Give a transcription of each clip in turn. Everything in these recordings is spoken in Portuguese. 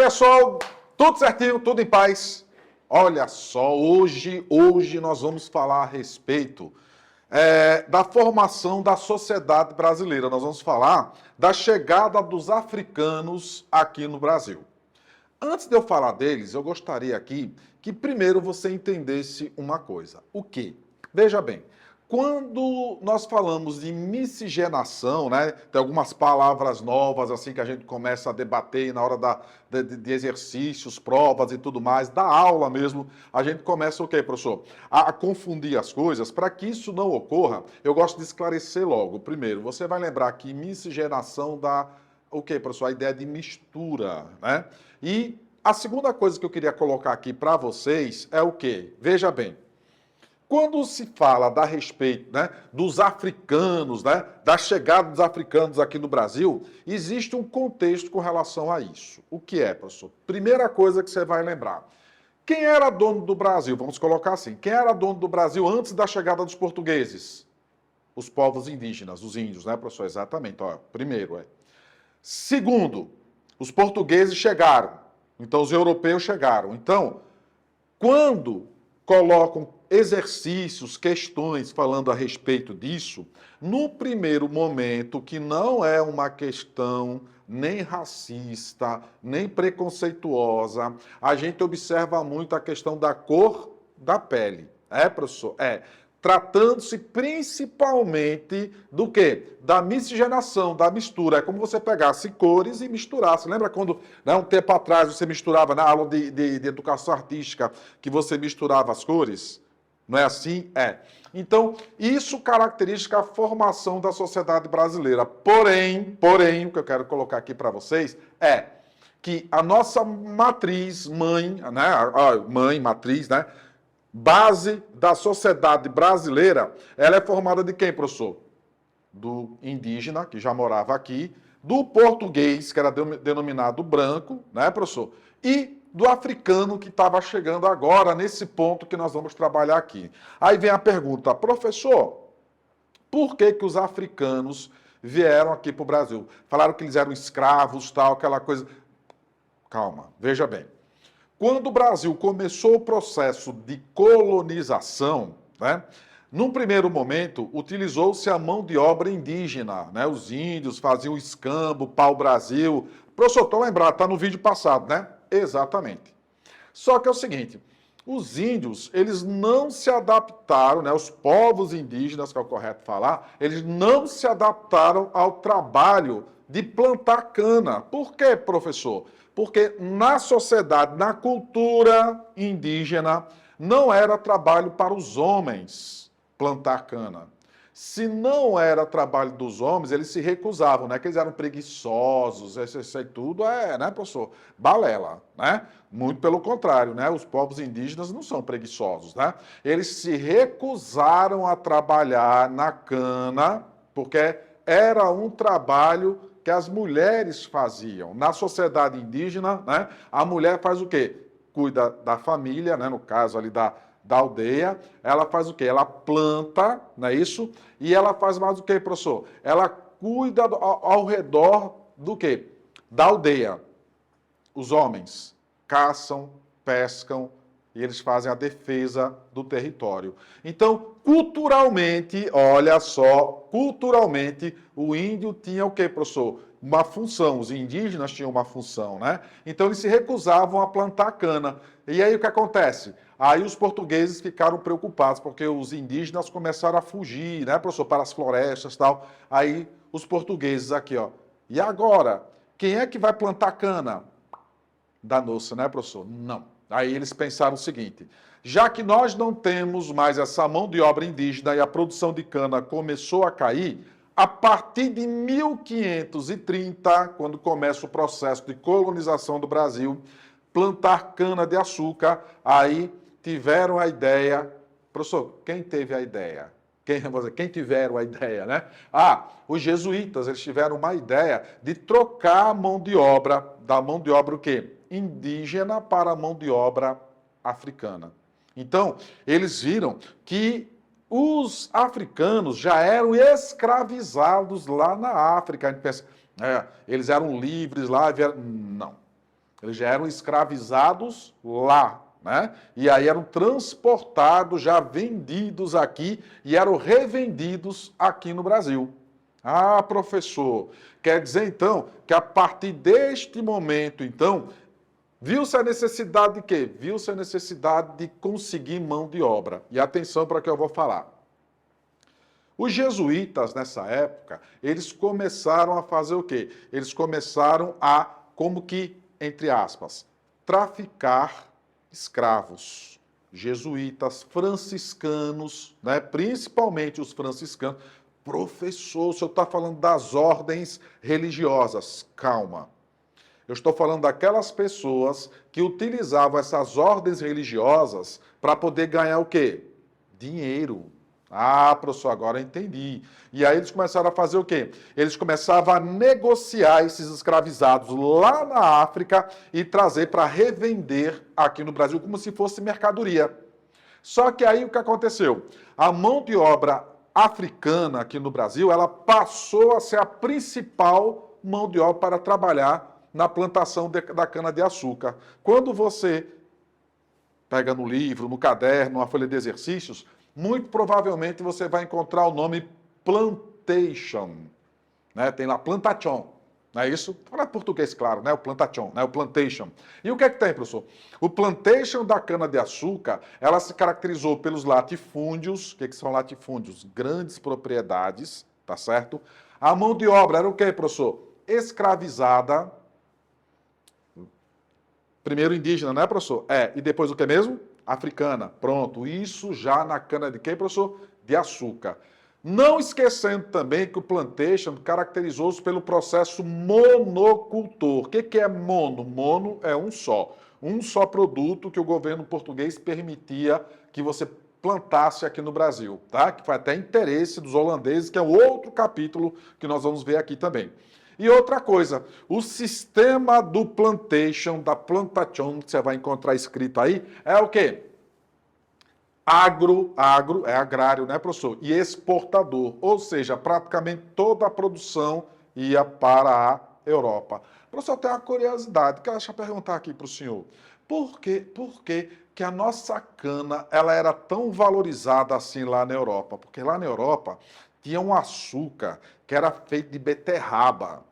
pessoal, tudo certinho, tudo em paz? Olha só, hoje nós vamos falar a respeito da formação da sociedade brasileira. Nós vamos falar da chegada dos africanos aqui no Brasil. Antes de eu falar deles, eu gostaria aqui que primeiro você entendesse uma coisa. O quê? Veja bem, quando nós falamos de miscigenação, né, tem algumas palavras novas assim que a gente começa a debater na hora de exercícios, provas e tudo mais, da aula mesmo, a gente começa o quê, professor? A confundir as coisas. Para que isso não ocorra, eu gosto de esclarecer logo. Primeiro, você vai lembrar que miscigenação dá o quê, professor? A ideia de mistura, né? E a segunda coisa que eu queria colocar aqui para vocês é o quê? Veja bem, quando se fala a respeito, né, dos africanos, né, da chegada dos africanos aqui no Brasil, existe um contexto com relação a isso. O que é, professor? Primeira coisa que você vai lembrar. Quem era dono do Brasil? Vamos colocar assim. Quem era dono do Brasil antes da chegada dos portugueses? Os povos indígenas, os índios, né, professor? Exatamente. Ó, primeiro, Segundo, os portugueses chegaram. Então, os europeus chegaram. Então, quando colocam exercícios, questões falando a respeito disso, no primeiro momento, que não é uma questão nem racista, nem preconceituosa, a gente observa muito a questão da cor da pele. É, professor? É. Tratando-se principalmente do quê? Da miscigenação, da mistura. É como você pegasse cores e misturasse. Lembra quando, né, um tempo atrás, você misturava na aula de educação artística, que você misturava as cores? Não é assim? É. Então, isso caracteriza a formação da sociedade brasileira. Porém, o que eu quero colocar aqui para vocês é que a nossa matriz, mãe, né, matriz, né, base da sociedade brasileira, ela é formada de quem, professor? Do indígena, que já morava aqui, do português, que era denominado branco, né, professor? E do africano, que estava chegando agora, nesse ponto que nós vamos trabalhar aqui. Aí vem a pergunta, professor, por que os africanos vieram aqui para o Brasil? Falaram que eles eram escravos, tal, aquela coisa. Calma, veja bem. Quando o Brasil começou o processo de colonização, né, num primeiro momento, utilizou-se a mão de obra indígena, né? Os índios faziam escambo, pau-brasil. Professor, estou lembrado, está no vídeo passado, né? Exatamente. Só que é o seguinte, os índios, eles não se adaptaram, né? Os povos indígenas, que é o correto falar, eles não se adaptaram ao trabalho de plantar cana. Por quê, professor? Porque na sociedade, na cultura indígena, não era trabalho para os homens plantar cana. Se não era trabalho dos homens, eles se recusavam, né? Que eles eram preguiçosos, isso aí tudo né, professor? Balela, né? Muito pelo contrário, né? Os povos indígenas não são preguiçosos, né? Eles se recusaram a trabalhar na cana, porque era um trabalho que as mulheres faziam. Na sociedade indígena, né, a mulher faz o quê? Cuida da família, né, no caso ali da aldeia, ela faz o quê? Ela planta, não é isso? E ela faz mais o quê, professor? Ela cuida ao redor do quê? Da aldeia. Os homens caçam, pescam, e eles fazem a defesa do território. Então, culturalmente, olha só, culturalmente, o índio tinha o quê, professor? Uma função, os indígenas tinham uma função, né? Então, eles se recusavam a plantar cana. E aí, o que acontece? Aí os portugueses ficaram preocupados, porque os indígenas começaram a fugir, né, professor, para as florestas e tal. Aí, os portugueses aqui, ó. E agora? Quem é que vai plantar cana? Danou-se, né, professor? Não. Aí eles pensaram o seguinte, já que nós não temos mais essa mão de obra indígena e a produção de cana começou a cair, a partir de 1530, quando começa o processo de colonização do Brasil, plantar cana-de-açúcar, aí tiveram a ideia, professor, quem teve a ideia? Quem tiveram a ideia, né? Os jesuítas, eles tiveram uma ideia de trocar a mão de obra, da mão de obra o quê? Indígena para a mão de obra africana. Então, eles viram que os africanos já eram escravizados lá na África. A gente pensa, eles eram livres lá, vieram... Não. Eles já eram escravizados lá, né? E aí eram transportados, já vendidos aqui e eram revendidos aqui no Brasil. Ah, professor, quer dizer então que a partir deste momento, então, viu-se a necessidade de quê? Viu-se a necessidade de conseguir mão de obra. E atenção para o que eu vou falar. Os jesuítas, nessa época, eles começaram a fazer o quê? Eles começaram a, como que, entre aspas, traficar escravos. Jesuítas, franciscanos, né? Principalmente os franciscanos. Professor, o senhor está falando das ordens religiosas. Calma. Eu estou falando daquelas pessoas que utilizavam essas ordens religiosas para poder ganhar o quê? Dinheiro. Ah, professor, agora eu entendi. E aí eles começaram a fazer o quê? Eles começavam a negociar esses escravizados lá na África e trazer para revender aqui no Brasil como se fosse mercadoria. Só que aí o que aconteceu? A mão de obra africana aqui no Brasil, ela passou a ser a principal mão de obra para trabalhar na plantação da cana-de-açúcar. Quando você pega no livro, no caderno, na folha de exercícios, muito provavelmente você vai encontrar o nome plantation, né? Tem lá plantation, não é isso? Fala português, claro, né? O plantation, né? O plantation. E o que é que tem, professor? O plantation da cana-de-açúcar, ela se caracterizou pelos latifúndios. O que são latifúndios? Grandes propriedades, tá certo? A mão de obra era o que, professor? Escravizada. Primeiro indígena, né, professor? E depois o que mesmo? Africana. Pronto. Isso já na cana de quê, professor? De açúcar. Não esquecendo também que o plantation caracterizou-se pelo processo monocultor. O que é mono? Mono é um só produto que o governo português permitia que você plantasse aqui no Brasil, tá? Que foi até interesse dos holandeses, que é outro capítulo que nós vamos ver aqui também. E outra coisa, o sistema do plantation, da plantation, que você vai encontrar escrito aí, é o quê? Agro é agrário, né, professor? E exportador, ou seja, praticamente toda a produção ia para a Europa. Professor, tem uma curiosidade, que eu deixa eu perguntar aqui para o senhor. Por que que a nossa cana ela era tão valorizada assim lá na Europa? Porque lá na Europa tinha um açúcar que era feito de beterraba.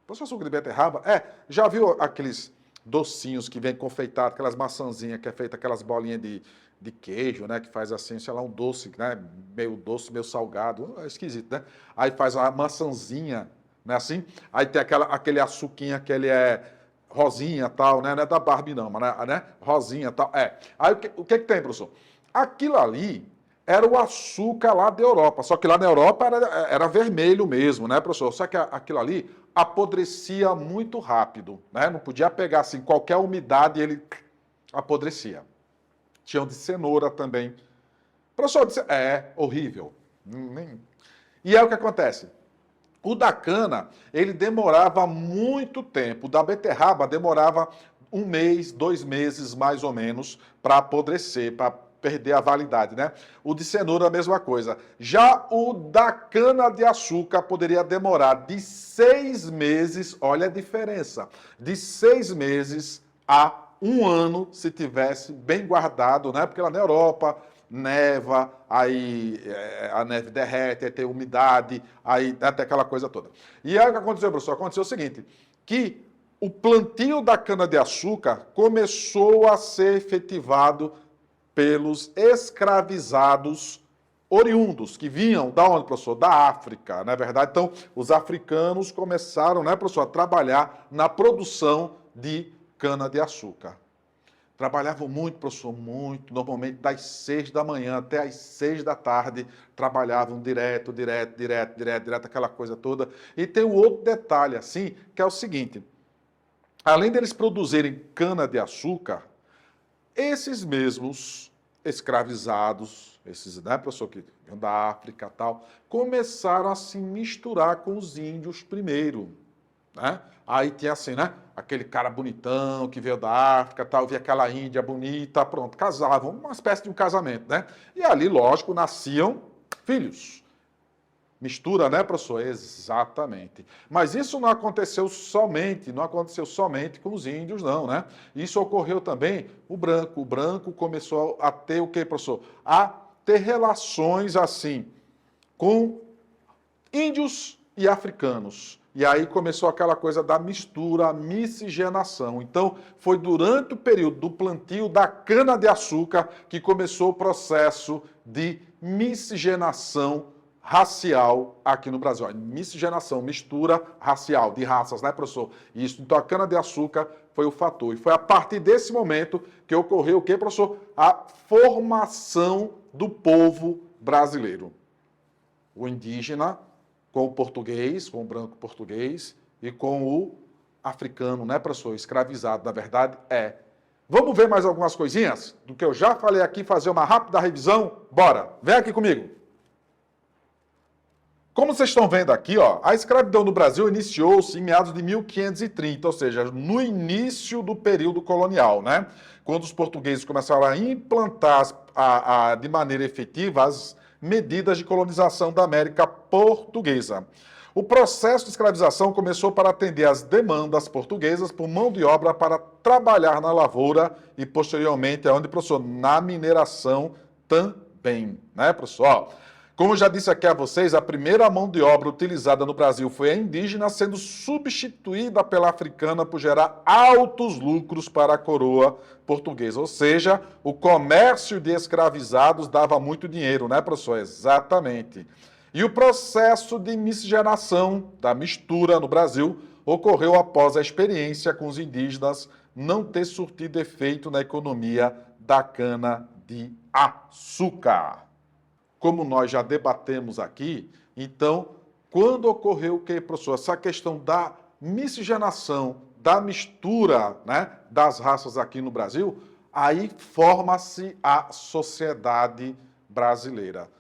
Professor, açúcar de beterraba? Já viu aqueles docinhos que vem confeitado, aquelas maçãzinhas que é feita, aquelas bolinhas de queijo, né? Que faz assim, sei lá, um doce, né? Meio doce, meio salgado. É esquisito, né? Aí faz uma maçãzinha, né? Assim. Aí tem aquele açuquinha que ele é rosinha tal, né? Não é da Barbie, não, mas né? Rosinha tal. Aí o que tem, professor? Aquilo ali era o açúcar lá da Europa. Só que lá na Europa era vermelho mesmo, né, professor? Só que aquilo ali apodrecia muito rápido, né? Não podia pegar assim qualquer umidade e ele apodrecia. Tinham de cenoura também. Professor, horrível. E aí o que acontece? O da cana, ele demorava muito tempo. O da beterraba demorava 1 mês, 2 meses, mais ou menos, para apodrecer, para perder a validade, né? O de cenoura, a mesma coisa. Já o da cana-de-açúcar poderia demorar de 6 meses, olha a diferença, de 6 meses a 1 ano, se tivesse bem guardado, né? Porque lá na Europa neva, aí a neve derrete, aí tem umidade, aí até aquela coisa toda. E aí o que aconteceu, professor? Aconteceu o seguinte, que o plantio da cana-de-açúcar começou a ser efetivado pelos escravizados oriundos, que vinham da onde, professor? Da África, não é verdade? Então, os africanos começaram, né, professor, a trabalhar na produção de cana-de-açúcar. Trabalhavam muito, professor, muito, normalmente das 6 da manhã até as 6 da tarde, trabalhavam direto, aquela coisa toda. E tem um outro detalhe, assim, que é o seguinte, além deles produzirem cana-de-açúcar, esses mesmos escravizados, esses, né, professor, que vêm da África e tal, começaram a se misturar com os índios primeiro, né? Aí tinha assim, né, aquele cara bonitão que veio da África, tal, via aquela índia bonita, pronto, casavam, uma espécie de um casamento, né? E ali, lógico, nasciam filhos. Mistura, né, professor? Exatamente. Mas isso não aconteceu somente com os índios, não, né? Isso ocorreu também o branco. O branco começou a ter o quê, professor? A ter relações assim com índios e africanos. E aí começou aquela coisa da mistura, a miscigenação. Então, foi durante o período do plantio da cana-de-açúcar que começou o processo de miscigenação racial aqui no Brasil. Miscigenação, mistura racial, de raças, né, professor? Isso, então a cana-de-açúcar foi o fator. E foi a partir desse momento que ocorreu o quê, professor? A formação do povo brasileiro. O indígena com o português, com o branco português e com o africano, né, professor? Escravizado, na verdade, é. Vamos ver mais algumas coisinhas do que eu já falei aqui, fazer uma rápida revisão? Bora, vem aqui comigo. Como vocês estão vendo aqui, ó, a escravidão no Brasil iniciou-se em meados de 1530, ou seja, no início do período colonial, né? Quando os portugueses começaram a implantar de maneira efetiva as medidas de colonização da América Portuguesa. O processo de escravização começou para atender às demandas portuguesas por mão de obra para trabalhar na lavoura e, posteriormente, aonde, professor, na mineração também, né, professor? Como eu já disse aqui a vocês, a primeira mão de obra utilizada no Brasil foi a indígena, sendo substituída pela africana por gerar altos lucros para a coroa portuguesa. Ou seja, o comércio de escravizados dava muito dinheiro, né, professor? Exatamente. E o processo de miscigenação, da mistura no Brasil, ocorreu após a experiência com os indígenas não ter surtido efeito na economia da cana-de-açúcar. Como nós já debatemos aqui, então, quando ocorreu o que, professor? Essa questão da miscigenação, da mistura, né, das raças aqui no Brasil, aí forma-se a sociedade brasileira.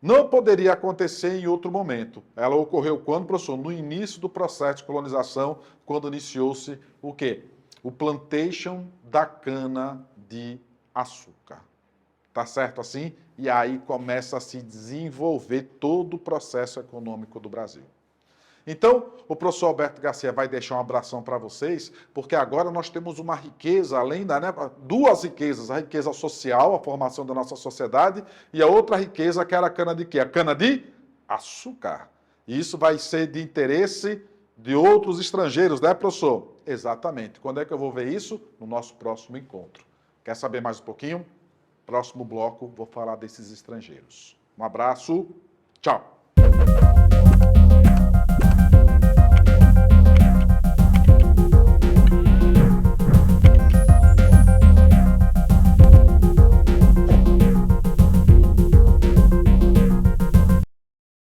Não poderia acontecer em outro momento. Ela ocorreu quando, professor? No início do processo de colonização, quando iniciou-se o quê? O plantation da cana-de-açúcar. Tá certo assim? E aí começa a se desenvolver todo o processo econômico do Brasil. Então, o professor Alberto Garcia vai deixar um abração para vocês, porque agora nós temos uma riqueza, além da, né, duas riquezas, a riqueza social, a formação da nossa sociedade, e a outra riqueza que era a cana de quê? A cana de açúcar. E isso vai ser de interesse de outros estrangeiros, né, professor? Exatamente. Quando é que eu vou ver isso? No nosso próximo encontro. Quer saber mais um pouquinho? Próximo bloco, vou falar desses estrangeiros. Um abraço, tchau!